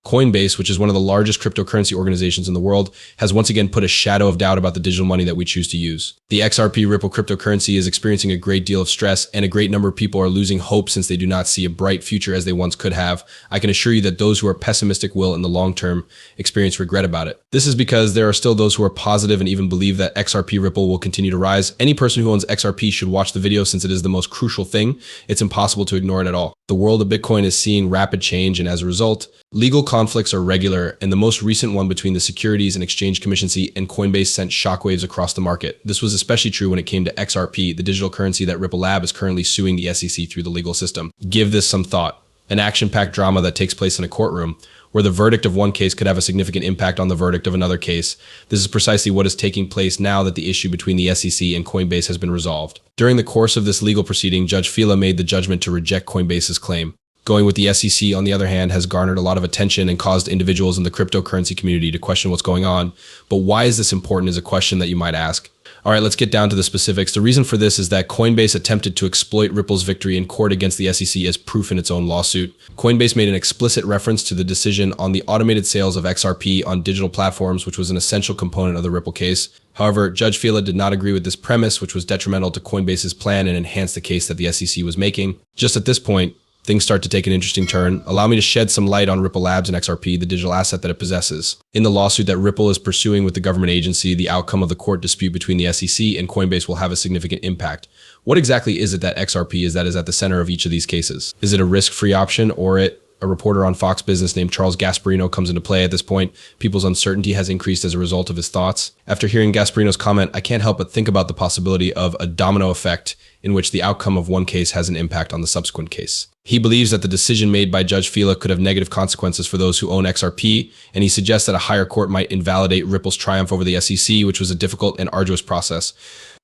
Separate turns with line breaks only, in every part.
Coinbase, which is one of the largest cryptocurrency organizations in the world, has once again put a shadow of doubt about the digital money that we choose to use. The XRP Ripple cryptocurrency is experiencing a great deal of stress, and a great number of people are losing hope since they do not see a bright future as they once could have. I can assure you that those who are pessimistic will, in the long term, experience regret about it. This is because there are still those who are positive and even believe that XRP Ripple will continue to rise. Any person who owns XRP should watch the video since it is the most crucial thing. It's impossible to ignore it at all. The world of Bitcoin is seeing rapid change, and as a result, legal conflicts are regular, and the most recent one between the Securities and Exchange Commission and Coinbase sent shockwaves across the market. This was especially true when it came to XRP, the digital currency that Ripple Lab is currently suing the SEC through the legal system. Give this some thought. An action-packed drama that takes place in a courtroom, where the verdict of one case could have a significant impact on the verdict of another case. This is precisely what is taking place now that the issue between the SEC and Coinbase has been resolved. During the course of this legal proceeding, Judge Fila made the judgment to reject Coinbase's claim. Going with the SEC, on the other hand, has garnered a lot of attention and caused individuals in the cryptocurrency community to question what's going on. But why is this important is a question that you might ask. All right, let's get down to the specifics. The reason for this is that Coinbase attempted to exploit Ripple's victory in court against the SEC as proof in its own lawsuit. Coinbase made an explicit reference to the decision on the automated sales of XRP on digital platforms, which was an essential component of the Ripple case. However, Judge Fila did not agree with this premise, which was detrimental to Coinbase's plan and enhanced the case that the SEC was making. Just at this point, things start to take an interesting turn. Allow me to shed some light on Ripple Labs and XRP, the digital asset that it possesses. In the lawsuit that Ripple is pursuing with the government agency, the outcome of the court dispute between the SEC and Coinbase will have a significant impact. What exactly is it that XRP is at the center of each of these cases? Is it a risk-free option, or a reporter on Fox Business named Charles Gasparino comes into play at this point? People's uncertainty has increased as a result of his thoughts. After hearing Gasparino's comment, I can't help but think about the possibility of a domino effect in which the outcome of one case has an impact on the subsequent case. He believes that the decision made by Judge Fila could have negative consequences for those who own XRP, and he suggests that a higher court might invalidate Ripple's triumph over the SEC, which was a difficult and arduous process.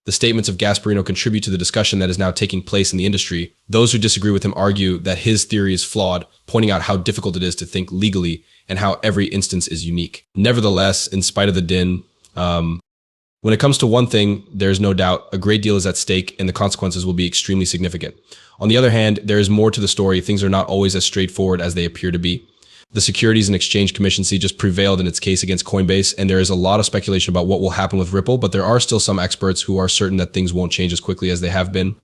The statements of Gasparino contribute to the discussion that is now taking place in the industry. Those who disagree with him argue that his theory is flawed, pointing out how difficult it is to think legally and how every instance is unique. Nevertheless, in spite of the din, when it comes to one thing, there's no doubt a great deal is at stake and the consequences will be extremely significant. On the other hand, there is more to the story. Things are not always as straightforward as they appear to be. The Securities and Exchange Commission just prevailed in its case against Coinbase, and there is a lot of speculation about what will happen with Ripple, but there are still some experts who are certain that things won't change as quickly as they have been.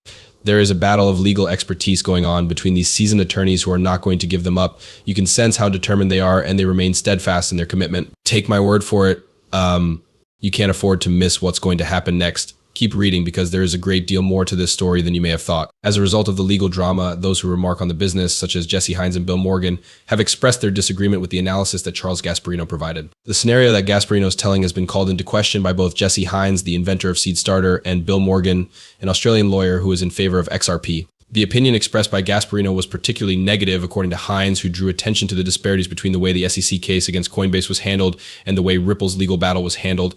There is a battle of legal expertise going on between these seasoned attorneys who are not going to give them up. You can sense how determined they are, and they remain steadfast in their commitment. Take my word for it, you can't afford to miss what's going to happen next. Keep reading, because there is a great deal more to this story than you may have thought. As a result of the legal drama, those who remark on the business, such as Jesse Hines and Bill Morgan, have expressed their disagreement with the analysis that Charles Gasparino provided. The scenario that Gasparino is telling has been called into question by both Jesse Hines, the inventor of Seed Starter, and Bill Morgan, an Australian lawyer who is in favor of XRP. The opinion expressed by Gasparino was particularly negative, according to Hines, who drew attention to the disparities between the way the SEC case against Coinbase was handled and the way Ripple's legal battle was handled.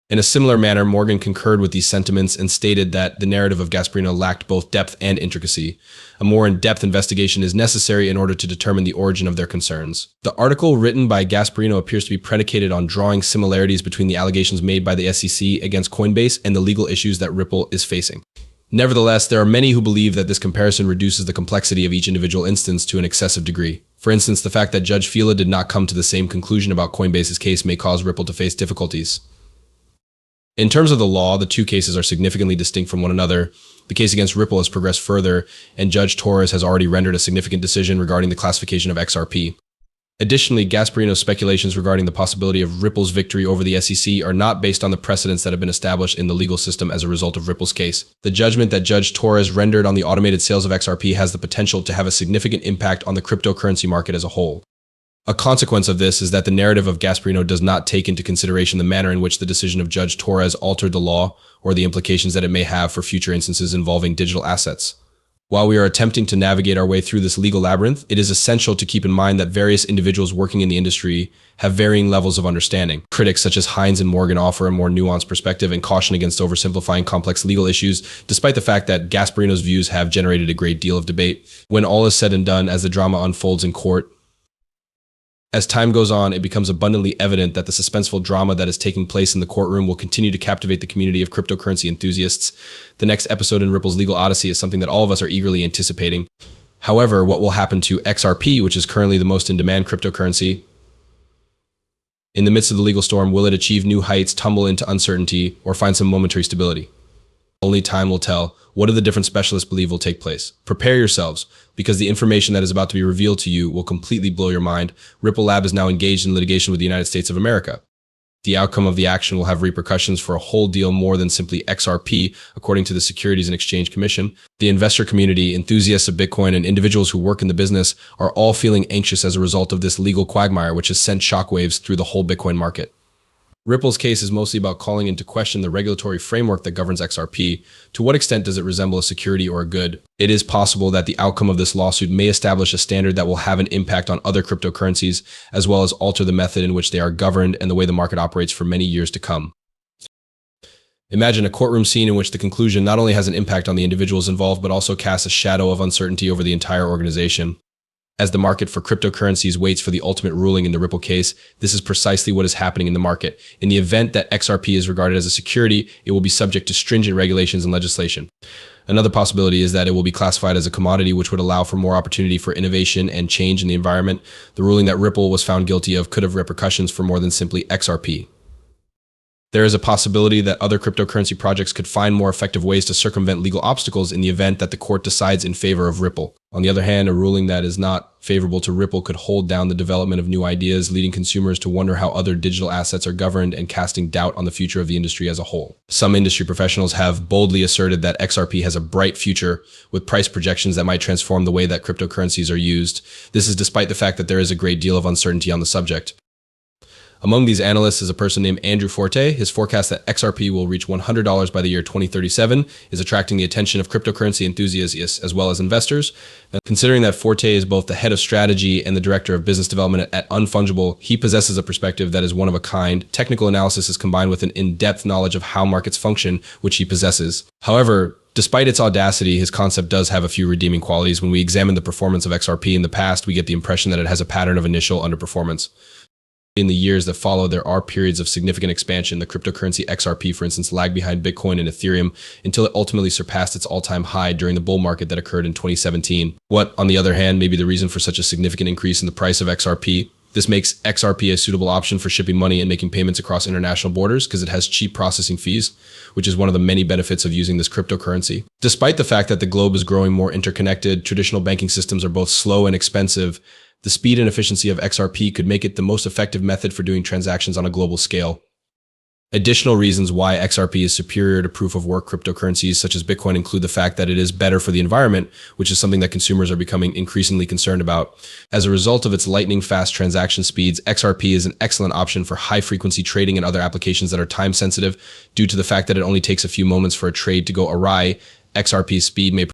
In a similar manner, Morgan concurred with these sentiments and stated that the narrative of Gasparino lacked both depth and intricacy. A more in-depth investigation is necessary in order to determine the origin of their concerns. The article written by Gasparino appears to be predicated on drawing similarities between the allegations made by the SEC against Coinbase and the legal issues that Ripple is facing. Nevertheless, there are many who believe that this comparison reduces the complexity of each individual instance to an excessive degree. For instance, the fact that Judge Fila did not come to the same conclusion about Coinbase's case may cause Ripple to face difficulties. In terms of the law, the two cases are significantly distinct from one another. The case against Ripple has progressed further, and Judge Torres has already rendered a significant decision regarding the classification of XRP. Additionally, Gasparino's speculations regarding the possibility of Ripple's victory over the SEC are not based on the precedents that have been established in the legal system as a result of Ripple's case. The judgment that Judge Torres rendered on the automated sales of XRP has the potential to have a significant impact on the cryptocurrency market as a whole. A consequence of this is that the narrative of Gasparino does not take into consideration the manner in which the decision of Judge Torres altered the law or the implications that it may have for future instances involving digital assets. While we are attempting to navigate our way through this legal labyrinth, it is essential to keep in mind that various individuals working in the industry have varying levels of understanding. Critics such as Hines and Morgan offer a more nuanced perspective and caution against oversimplifying complex legal issues, despite the fact that Gasparino's views have generated a great deal of debate. When all is said and done, as the drama unfolds in court, as time goes on, it becomes abundantly evident that the suspenseful drama that is taking place in the courtroom will continue to captivate the community of cryptocurrency enthusiasts. The next episode in Ripple's legal odyssey is something that all of us are eagerly anticipating. However, what will happen to XRP, which is currently the most in demand cryptocurrency? In the midst of the legal storm, will it achieve new heights, tumble into uncertainty, or find some momentary stability? Only time will tell. What do the different specialists believe will take place? Prepare yourselves, because the information that is about to be revealed to you will completely blow your mind. Ripple Lab is now engaged in litigation with the United States of America. The outcome of the action will have repercussions for a whole deal more than simply XRP, according to the Securities and Exchange Commission. The investor community, enthusiasts of Bitcoin, and individuals who work in the business are all feeling anxious as a result of this legal quagmire, which has sent shockwaves through the whole Bitcoin market. Ripple's case is mostly about calling into question the regulatory framework that governs XRP. To what extent does it resemble a security or a good? It is possible that the outcome of this lawsuit may establish a standard that will have an impact on other cryptocurrencies, as well as alter the method in which they are governed and the way the market operates for many years to come. Imagine a courtroom scene in which the conclusion not only has an impact on the individuals involved, but also casts a shadow of uncertainty over the entire organization. As the market for cryptocurrencies waits for the ultimate ruling in the Ripple case, this is precisely what is happening in the market. In the event that XRP is regarded as a security, it will be subject to stringent regulations and legislation. Another possibility is that it will be classified as a commodity, which would allow for more opportunity for innovation and change in the environment. The ruling that Ripple was found guilty of could have repercussions for more than simply XRP. There is a possibility that other cryptocurrency projects could find more effective ways to circumvent legal obstacles in the event that the court decides in favor of Ripple. On the other hand, a ruling that is not favorable to Ripple could hold down the development of new ideas, leading consumers to wonder how other digital assets are governed and casting doubt on the future of the industry as a whole. Some industry professionals have boldly asserted that XRP has a bright future with price projections that might transform the way that cryptocurrencies are used. This is despite the fact that there is a great deal of uncertainty on the subject. Among these analysts is a person named Andrew Forte. His forecast that XRP will reach $100 by the year 2037 is attracting the attention of cryptocurrency enthusiasts as well as investors. Now, considering that Forte is both the head of strategy and the director of business development at Unfungible, he possesses a perspective that is one of a kind. Technical analysis is combined with an in-depth knowledge of how markets function, which he possesses. However, despite its audacity, his concept does have a few redeeming qualities. When we examine the performance of XRP in the past, we get the impression that it has a pattern of initial underperformance. In the years that follow, there are periods of significant expansion. The cryptocurrency XRP, for instance, lagged behind Bitcoin and Ethereum until it ultimately surpassed its all-time high during the bull market that occurred in 2017. What, on the other hand, may be the reason for such a significant increase in the price of XRP? This makes XRP a suitable option for shipping money and making payments across international borders because it has cheap processing fees, which is one of the many benefits of using this cryptocurrency. Despite the fact that the globe is growing more interconnected, traditional banking systems are both slow and expensive. The speed and efficiency of XRP could make it the most effective method for doing transactions on a global scale. Additional reasons why XRP is superior to proof-of-work cryptocurrencies such as Bitcoin include the fact that it is better for the environment, which is something that consumers are becoming increasingly concerned about. As a result of its lightning-fast transaction speeds, XRP is an excellent option for high-frequency trading and other applications that are time-sensitive. Due to the fact that it only takes a few moments for a trade to go awry, XRP's speed may